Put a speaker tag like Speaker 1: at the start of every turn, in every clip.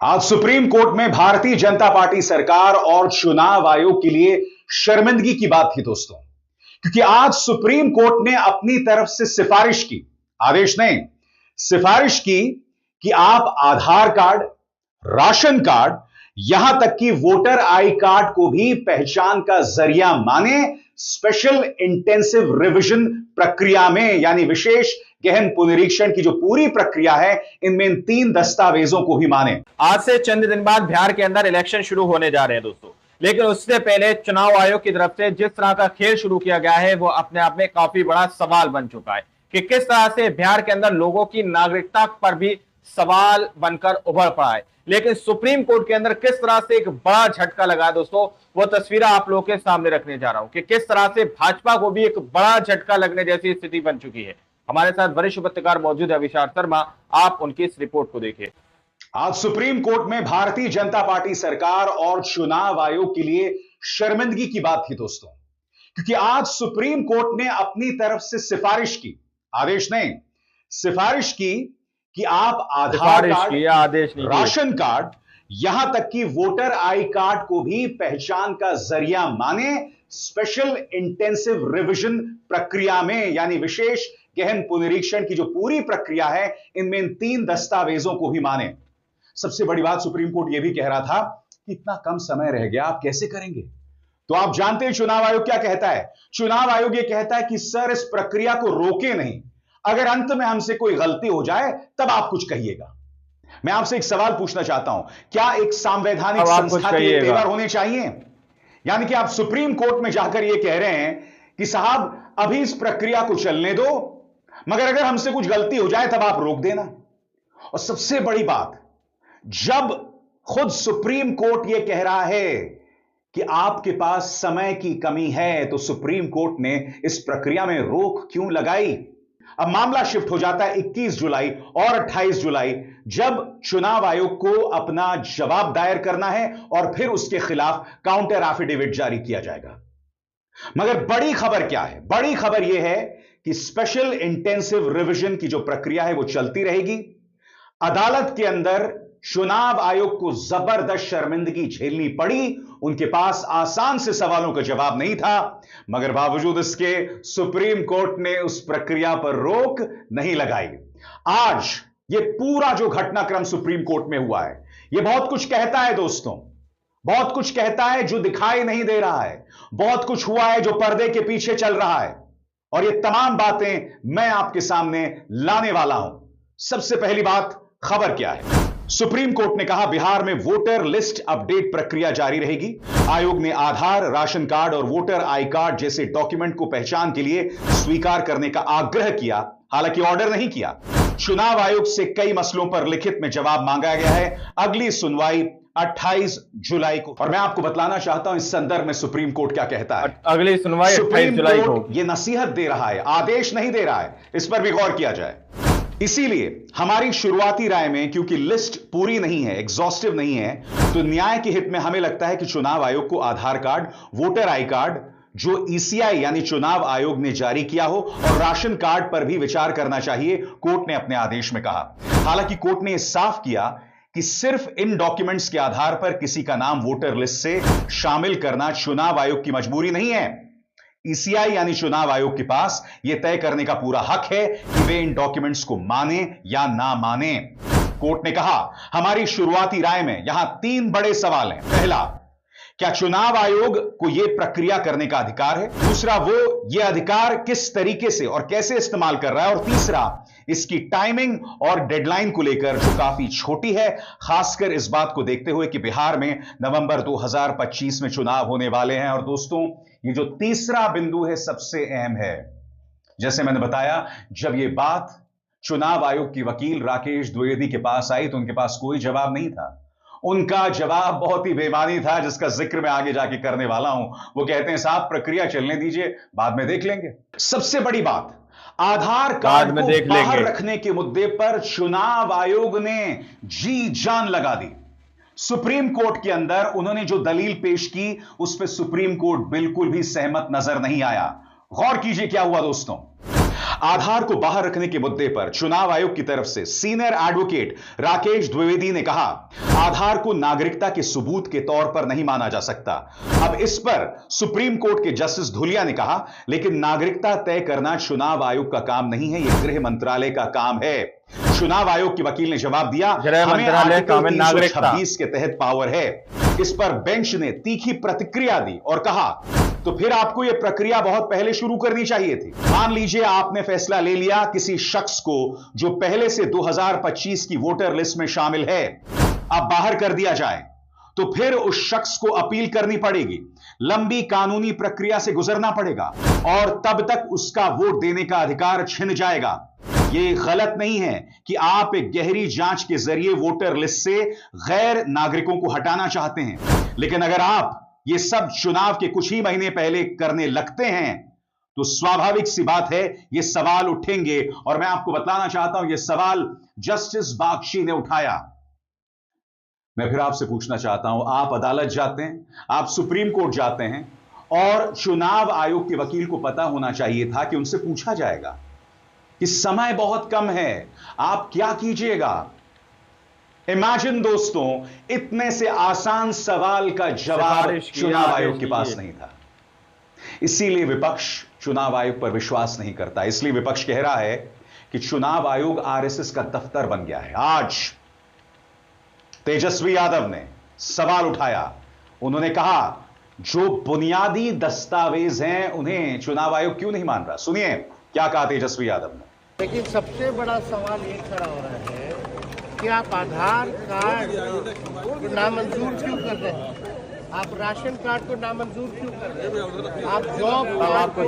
Speaker 1: आज supreme court में Bharatiya Janata party सरकार और चुनाव आयोग के लिए शर्मिंदगी की बात थी दोस्तों, क्योंकि आज सुप्रीम कोर्ट ने अपनी तरफ से सिफारिश की, आदेश नहीं, सिफारिश की कि आप आधार कार्ड, राशन कार्ड, यहां तक कि वोटर आई कार्ड को भी पहचान का जरिया माने, स्पेशल इंटेंसिव रिवीजन प्रक्रिया में, यानी विशेष गहन पुनरीक्षण की जो पूरी प्रक्रिया है, इनमें इन 3 दस्तावेजों को भी माने।
Speaker 2: आज से चंद दिन बाद बिहार के अंदर इलेक्शन शुरू होने जा रहे हैं दोस्तों, लेकिन उससे पहले चुनाव आयोग की तरफ से जिस तरह का खेल शुरू किया गया है वो अपने आप में काफी बड़ा सवाल बन चुका है कि किस तरह से बिहार के अंदर लोगों की नागरिकता पर भी सवाल बनकर उभर पड़ा है। लेकिन सुप्रीम कोर्ट के अंदर किस तरह से एक बड़ा झटका लगा है दोस्तों, वो तस्वीरें आप लोगों के सामने रखने जा रहा हूं कि किस तरह से भाजपा को भी एक बड़ा झटका लगने जैसी स्थिति बन चुकी है। हमारे साथ वरिष्ठ पत्रकार मौजूद है विशाल शर्मा, आप उनकी इस रिपोर्ट को देखिए।
Speaker 1: आज सुप्रीम कोर्ट में भारतीय जनता पार्टी सरकार और चुनाव आयोग के लिए शर्मिंदगी की बात थी दोस्तों, क्योंकि आज सुप्रीम कोर्ट ने अपनी तरफ से सिफारिश की, आदेश नहीं, सिफारिश की कि आप आधार कार्ड,
Speaker 2: आदेश नहीं,
Speaker 1: राशन कार्ड, यहां तक कि वोटर आई कार्ड को भी पहचान का जरिया माने, स्पेशल इंटेंसिव रिवीजन प्रक्रिया में, यानी विशेष गहन पुनरीक्षण की जो पूरी प्रक्रिया है, इनमें इन 3 दस्तावेजों को भी माने। सबसे बड़ी बात, सुप्रीम कोर्ट यह भी कह रहा था कि इतना कम समय रह गया, आप कैसे करेंगे? तो आप जानते हैं चुनाव आयोग क्या कहता है? चुनाव आयोग यह कहता है कि सर, इस प्रक्रिया को रोके नहीं, अगर अंत में हमसे कोई गलती हो जाए तब आप कुछ कहिएगा। मैं आपसे एक सवाल पूछना चाहता हूं, क्या एक संवैधानिक संस्था के तेवर होने चाहिए? यानी कि आप सुप्रीम कोर्ट में जाकर यह कह रहे हैं कि साहब अभी इस प्रक्रिया को चलने दो, मगर अगर हमसे कुछ गलती हो जाए तब आप रोक देना। और सबसे बड़ी बात, जब खुद सुप्रीम कोर्ट यह कह रहा है कि आपके पास समय की कमी है, तो सुप्रीम कोर्ट ने इस प्रक्रिया में रोक क्यों लगाई? अब मामला शिफ्ट हो जाता है 21 जुलाई और 28 जुलाई, जब चुनाव आयोग को अपना जवाब दायर करना है और फिर उसके खिलाफ काउंटर एफिडेविट जारी किया जाएगा। मगर बड़ी खबर क्या है? बड़ी खबर यह है कि स्पेशल इंटेंसिव रिवीजन की जो प्रक्रिया है वो चलती रहेगी। अदालत के अंदर चुनाव आयोग को जबरदस्त शर्मिंदगी झेलनी पड़ी, उनके पास आसान से सवालों का जवाब नहीं था, मगर बावजूद इसके सुप्रीम कोर्ट ने उस प्रक्रिया पर रोक नहीं लगाई। आज ये पूरा जो घटनाक्रम सुप्रीम कोर्ट में हुआ है, ये बहुत कुछ कहता है दोस्तों, बहुत कुछ कहता है जो दिखाई नहीं दे रहा है, बहुत कुछ हुआ है जो पर्दे के पीछे चल रहा है, और ये तमाम बातें मैं आपके सामने लाने वाला हूं। सबसे पहली बात, खबर क्या है? सुप्रीम कोर्ट ने कहा बिहार में वोटर लिस्ट अपडेट प्रक्रिया जारी रहेगी। आयोग ने आधार, राशन कार्ड और वोटर आई कार्ड जैसे डॉक्यूमेंट को पहचान के लिए स्वीकार करने का आग्रह किया, हालांकि ऑर्डर नहीं किया। चुनाव आयोग से कई मसलों पर लिखित में जवाब मांगा गया है। अगली सुनवाई 28 जुलाई को। और मैं आपको बतलाना चाहता हूं इस संदर्भ में सुप्रीम कोर्ट क्या कहता है।
Speaker 2: अगली सुनवाई 28 जुलाई को।
Speaker 1: यह नसीहत दे रहा है, आदेश नहीं दे रहा है, इस पर भी गौर किया जाए। इसीलिए हमारी शुरुआती राय में, क्योंकि लिस्ट पूरी नहीं है, एग्जॉस्टिव नहीं है, तो न्याय के हित में हमें लगता है कि चुनाव आयोग को आधार कार्ड, वोटर आई कार्ड जो ईसीआई यानी चुनाव आयोग ने जारी किया हो, और राशन कार्ड पर भी विचार करना चाहिए, कोर्ट ने अपने आदेश में कहा। हालांकि कोर्ट ने यह साफ किया कि सिर्फ इन डॉक्यूमेंट्स के आधार पर किसी का नाम वोटर लिस्ट से शामिल करना चुनाव आयोग की मजबूरी नहीं है। ईसीआई यानी चुनाव आयोग के पास यह तय करने का पूरा हक है कि वे इन डॉक्यूमेंट्स को माने या ना माने। कोर्ट ने कहा हमारी शुरुआती राय में यहां 3 बड़े सवाल हैं। पहला, क्या चुनाव आयोग को यह प्रक्रिया करने का अधिकार है? दूसरा, वो यह अधिकार किस तरीके से और कैसे इस्तेमाल कर रहा है? और तीसरा, इसकी टाइमिंग और डेडलाइन को लेकर जो काफी छोटी है, खासकर इस बात को देखते हुए कि बिहार में नवंबर 2025 में चुनाव होने वाले हैं। और दोस्तों, ये जो तीसरा बिंदु है सबसे अहम है। जैसे मैंने बताया, जब यह बात चुनाव आयोग की वकील राकेश द्विवेदी के पास आई तो उनके पास कोई जवाब नहीं था। उनका जवाब बहुत ही बेमानी था, जिसका जिक्र मैं आगे जाके करने वाला हूं। वो कहते हैं साहब प्रक्रिया चलने दीजिए, बाद में देख लेंगे। सबसे बड़ी बात, आधार कार्ड को बाहर रखने के मुद्दे पर चुनाव आयोग ने जी जान लगा दी। सुप्रीम कोर्ट के अंदर उन्होंने जो दलील पेश की, उस पर सुप्रीम कोर्ट बिल्कुल भी सहमत नजर नहीं आया। गौर कीजिए क्या हुआ दोस्तों। आधार को बाहर रखने के मुद्दे पर चुनाव आयोग की तरफ से सीनियर एडवोकेट राकेश द्विवेदी ने कहा, आधार को नागरिकता के सबूत के तौर पर नहीं माना जा सकता। अब इस पर सुप्रीम कोर्ट के जस्टिस धुलिया ने कहा, लेकिन नागरिकता तय करना चुनाव आयोग का काम नहीं है, यह गृह मंत्रालय का काम है। चुनाव आयोग के वकील ने जवाब दिया, हमें आर्टिकल 326 के तहत पावर है। इस पर बेंच ने तीखी प्रतिक्रिया दी और कहा, तो फिर आपको यह प्रक्रिया बहुत पहले शुरू करनी चाहिए थी। मान लीजिए आपने फैसला ले लिया किसी शख्स को जो पहले से 2025 की वोटर लिस्ट में शामिल है अब बाहर कर दिया जाए, तो फिर उस शख्स को अपील करनी पड़ेगी, लंबी कानूनी प्रक्रिया से गुजरना पड़ेगा और तब तक उसका वोट देने का अधिकार छिन जाएगा। यह गलत नहीं है कि आप एक गहरी जांच के जरिए वोटर लिस्ट से गैर नागरिकों को हटाना चाहते हैं, लेकिन अगर आप ये सब चुनाव के कुछ ही महीने पहले करने लगते हैं तो स्वाभाविक सी बात है ये सवाल उठेंगे। और मैं आपको बताना चाहता हूं, ये सवाल जस्टिस बागची ने उठाया। मैं फिर आपसे पूछना चाहता हूं, आप अदालत जाते हैं, आप सुप्रीम कोर्ट जाते हैं और चुनाव आयोग के वकील को पता होना चाहिए था कि उनसे पूछा जाएगा कि समय बहुत कम है, आप क्या कीजिएगा। इमेजिन दोस्तों, इतने से आसान सवाल का जवाब चुनाव आयोग के पास नहीं था। इसीलिए विपक्ष चुनाव आयोग पर विश्वास नहीं करता। इसलिए विपक्ष कह रहा है कि चुनाव आयोग आरएसएस का दफ्तर बन गया है। आज तेजस्वी यादव ने सवाल उठाया, उन्होंने कहा जो बुनियादी दस्तावेज हैं उन्हें चुनाव आयोग क्यों नहीं मान रहा। सुनिए क्या कहा तेजस्वी यादव ने।
Speaker 3: लेकिन सबसे बड़ा सवाल ये खड़ा हो रहा है कि आप आधार कार्ड को नामंजूर क्यों कर रहे हैं, आप राशन कार्ड को नामंजूर क्यों कर रहे हैं, आप जॉब कार्ड को,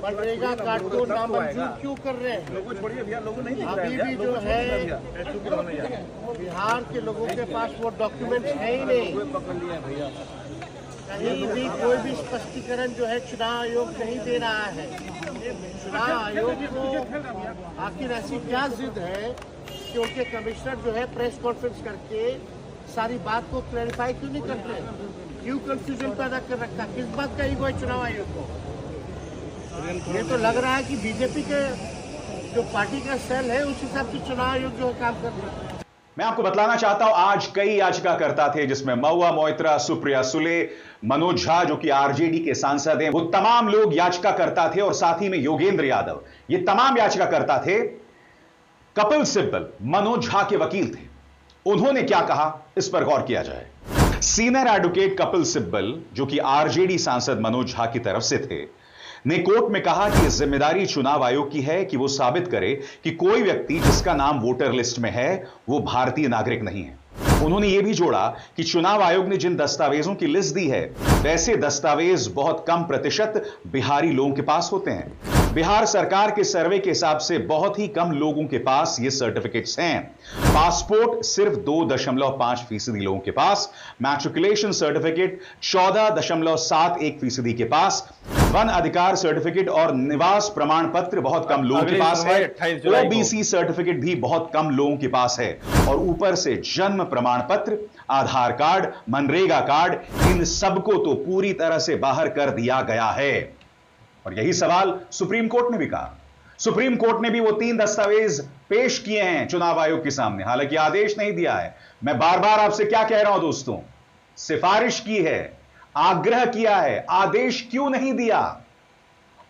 Speaker 3: मनरेगा कार्ड को नामंजूर क्यों कर रहे हैं। अभी भी जो है बिहार के लोगों के पास वो डॉक्यूमेंट है ही नहीं, कहीं भी कोई भी स्पष्टीकरण जो है चुनाव आयोग नहीं दे रहा है। चुनाव आयोग को आखिर ऐसी क्या जिद है कि उनके कमिश्नर जो है प्रेस कॉन्फ्रेंस करके सारी बात को क्लैरिफाई क्यों नहीं करते, क्यों कंफ्यूजन पैदा कर रखा, किस बात का ईगो है चुनाव आयोग को। ये तो लग रहा है कि बीजेपी के जो पार्टी का सेल है उस हिसाब से चुनाव आयोग जो है काम कर रहा है।
Speaker 1: मैं आपको बतलाना चाहता हूं, आज कई याचिकाकर्ता थे जिसमें महुआ मोइत्रा, सुप्रिया सुले, मनोज झा जो कि आरजेडी के सांसद हैं, वो तमाम लोग याचिकाकर्ता थे और साथ ही में योगेंद्र यादव, ये तमाम याचिकाकर्ता थे। कपिल सिब्बल मनोज झा के वकील थे। उन्होंने क्या कहा इस पर गौर किया जाए। सीनियर एडवोकेट कपिल सिब्बल जो कि आरजेडी सांसद मनोज झा की तरफ से थे, ने कोर्ट में कहा कि जिम्मेदारी चुनाव आयोग की है कि वो साबित करे कि कोई व्यक्ति जिसका नाम वोटर लिस्ट में है वो भारतीय नागरिक नहीं है। उन्होंने ये भी जोड़ा कि चुनाव आयोग ने जिन दस्तावेजों की लिस्ट दी है वैसे दस्तावेज बहुत कम प्रतिशत बिहारी लोगों के पास होते हैं। बिहार सरकार के सर्वे के हिसाब से बहुत ही कम लोगों के पास ये सर्टिफिकेट्स हैं। पासपोर्ट सिर्फ 2.5% लोगों के पास, मैट्रिकुलेशन सर्टिफिकेट 14.71% के पास, वन अधिकार सर्टिफिकेट और निवास प्रमाण पत्र बहुत कम लोगों के पास है, ओबीसी सर्टिफिकेट भी बहुत कम लोगों के पास है, और ऊपर से जन्म प्रमाण पत्र, आधार कार्ड, मनरेगा कार्ड, इन सबको तो पूरी तरह से बाहर कर दिया गया है। और यही सवाल सुप्रीम कोर्ट ने भी कहा। सुप्रीम कोर्ट ने भी वो 3 दस्तावेज पेश किए हैं चुनाव आयोग के सामने, हालांकि आदेश नहीं दिया है। मैं बार बार आपसे क्या कह रहा हूं दोस्तों, सिफारिश की है, आग्रह किया है, आदेश क्यों नहीं दिया।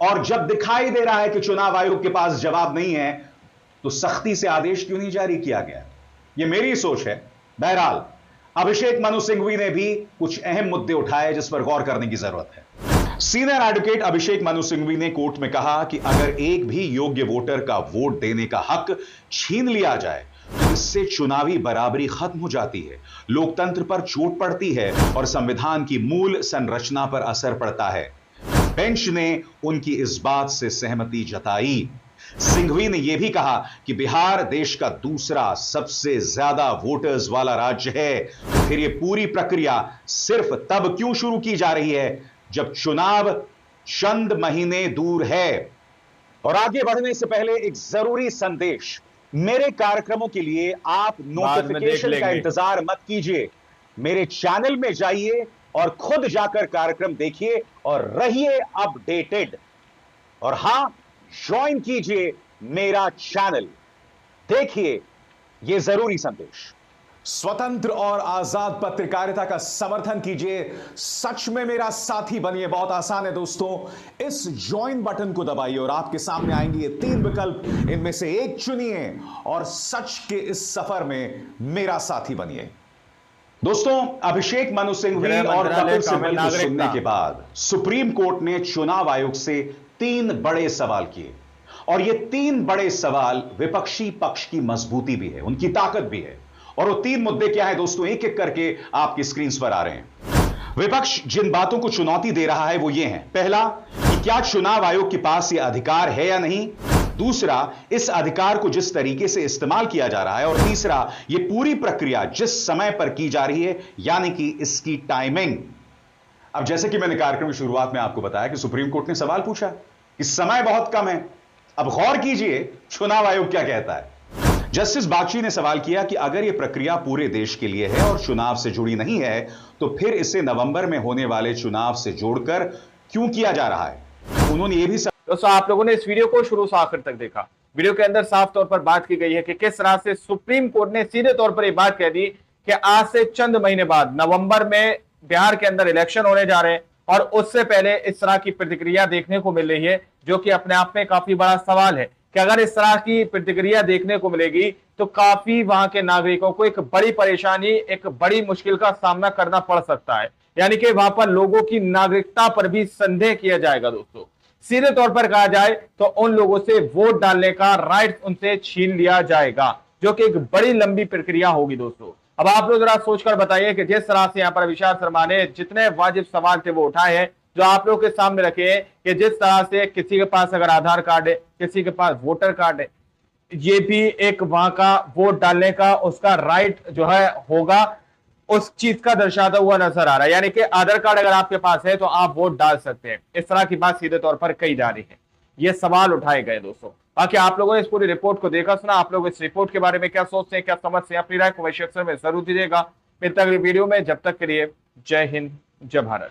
Speaker 1: और जब दिखाई दे रहा है कि चुनाव आयोग के पास जवाब नहीं है तो सख्ती से आदेश क्यों नहीं जारी किया गया। यह मेरी सोच है। बहरहाल अभिषेक मनु सिंघवी ने भी कुछ अहम मुद्दे उठाए जिस पर गौर करने की जरूरत है। सीनियर एडवोकेट अभिषेक मनु सिंघवी ने कोर्ट में कहा कि अगर एक भी योग्य वोटर का वोट देने का हक छीन लिया जाए तो इससे चुनावी बराबरी खत्म हो जाती है, लोकतंत्र पर चोट पड़ती है और संविधान की मूल संरचना पर असर पड़ता है। बेंच ने उनकी इस बात से सहमति जताई। सिंघवी ने यह भी कहा कि बिहार देश का दूसरा सबसे ज्यादा वोटर्स वाला राज्य है, तो फिर यह पूरी प्रक्रिया सिर्फ तब क्यों शुरू की जा रही है जब चुनाव चंद महीने दूर है। और आगे बढ़ने से पहले एक जरूरी संदेश, मेरे कार्यक्रमों के लिए आप नोटिफिकेशन का इंतजार मत कीजिए, मेरे चैनल में जाइए और खुद जाकर कार्यक्रम देखिए और रहिए अपडेटेड। और हां, ज्वाइन कीजिए मेरा चैनल, देखिए यह जरूरी संदेश। स्वतंत्र और आजाद पत्रकारिता का समर्थन कीजिए, सच में मेरा साथी बनिए। बहुत आसान है दोस्तों, इस ज्वाइन बटन को दबाइए और आपके सामने आएंगे ये 3 विकल्प, इनमें से एक चुनिए और सच के इस सफर में मेरा साथी बनिए। दोस्तों, अभिषेक मनु सिंघवी और कपिल सिब्बल को सुनने के बाद सुप्रीम कोर्ट ने चुनाव आयोग से 3 बड़े सवाल किए, और ये 3 बड़े सवाल विपक्षी पक्ष की मजबूती भी है, उनकी ताकत भी है। और वो 3 मुद्दे क्या है दोस्तों, एक एक करके आपकी स्क्रीन पर आ रहे हैं। विपक्ष जिन बातों को चुनौती दे रहा है वो ये है, पहला, कि क्या चुनाव आयोग के पास ये अधिकार है या नहीं। दूसरा, इस अधिकार को जिस तरीके से इस्तेमाल किया जा रहा है। और तीसरा, ये पूरी प्रक्रिया जिस समय पर की जा रही है, यानी कि इसकी टाइमिंग। अब जैसे कि मैंने कार्यक्रम की शुरुआत में आपको बताया कि सुप्रीम कोर्ट ने सवाल पूछा कि समय बहुत कम है। अब गौर कीजिए चुनाव आयोग क्या कहता है। जस्टिस बागची ने सवाल किया कि अगर यह प्रक्रिया पूरे देश के लिए है और चुनाव से जुड़ी नहीं है, तो फिर इसे नवंबर में होने वाले चुनाव से जोड़कर क्यों किया जा रहा है। उन्होंने यह भी
Speaker 2: दोस्तों, आप लोगों ने इस वीडियो को शुरू से आखिर तक देखा। वीडियो के अंदर साफ तौर पर बात की गई है कि किस तरह से सुप्रीम कोर्ट ने सीधे तौर पर यह बात कह दी कि आज से चंद महीने बाद नवंबर में बिहार के अंदर इलेक्शन होने जा रहे हैं, और उससे पहले इस तरह की प्रतिक्रिया देखने को मिल रही है, जो कि अपने आप में काफी बड़ा सवाल है कि अगर इस तरह की प्रतिक्रिया देखने को मिलेगी तो काफी वहां के नागरिकों को एक बड़ी परेशानी, एक बड़ी मुश्किल का सामना करना पड़ सकता है। यानी कि वहां पर लोगों की नागरिकता पर भी संदेह किया जाएगा। दोस्तों, सीधे तौर पर कहा जाए तो उन लोगों से वोट डालने का राइट उनसे छीन लिया जाएगा, जो कि एक बड़ी लंबी प्रक्रिया होगी। दोस्तों, अब आप लोग जरा सोचकर बताइए कि जिस तरह से यहाँ पर विशाल शर्मा ने जितने वाजिब सवाल थे वो उठाए हैं, जो आप लोग के सामने रखे हैं, कि जिस तरह से किसी के पास अगर आधार कार्ड है, किसी के पास वोटर कार्ड है, ये भी एक वहां का वोट डालने का उसका राइट जो है होगा, उस चीज का दर्शाता हुआ नजर आ रहा है। यानी कि आधार कार्ड अगर आपके पास है तो आप वोट डाल सकते हैं। इस तरह की बात सीधे तौर पर कही जा रही है, ये सवाल उठाए गए। दोस्तों, बाकी आप लोगों ने इस पूरी रिपोर्ट को देखा सुना, आप लोग इस रिपोर्ट के बारे में क्या सोचते हैं, क्या समझते हैं, अपनी राय को वैसे अक्सर में जरूर दीजिएगा। मिलते अगली वीडियो में, जब तक के लिए जय हिंद, जय भारत।